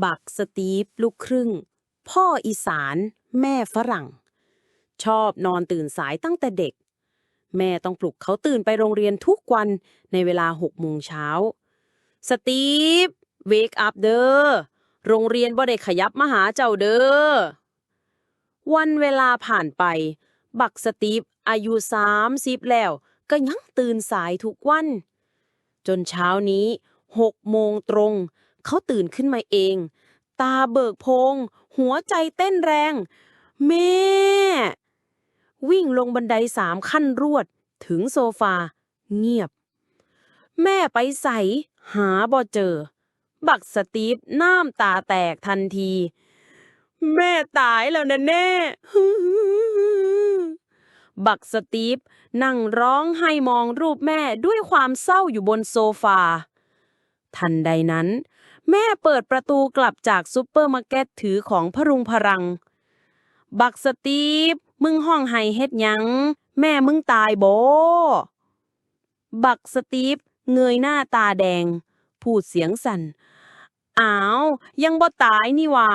บักสตีฟลูกครึ่งพ่ออีสานแม่ฝรั่งชอบนอนตื่นสายตั้งแต่เด็กแม่ต้องปลุกเขาตื่นไปโรงเรียนทุกวันในเวลา6 โมงเช้าสตีฟเวกอัพเด้อโรงเรียนบ่ได้ขยับมาหาเจ้าเด้อวันเวลาผ่านไปบักสตีฟอายุ30แล้วก็ยังตื่นสายทุกวันจนเช้านี้6 โมงตรงเขาตื่นขึ้นมาเองตาเบิกโพลงหัวใจเต้นแรงแม่วิ่งลงบันได3 ขั้นรวดถึงโซฟาเงียบแม่ไปใส่หาบ่เจอบักสตีฟน้ำตาแตกทันทีแม่ตายแล้วนะแน่บักสตีฟนั่งร้องไห้มองรูปแม่ด้วยความเศร้าอยู่บนโซฟาทันใดนั้นแม่เปิดประตูกลับจากซุปเปอร์มาร์เก็ตถือของพรุงพรังบักสตีฟมึงห้องไห้เฮ็ดหยังแม่มึงตายบ่บักสตีฟเงยหน้าตาแดงพูดเสียงสั่นอ้าวยังบ่ตายนี่หว่า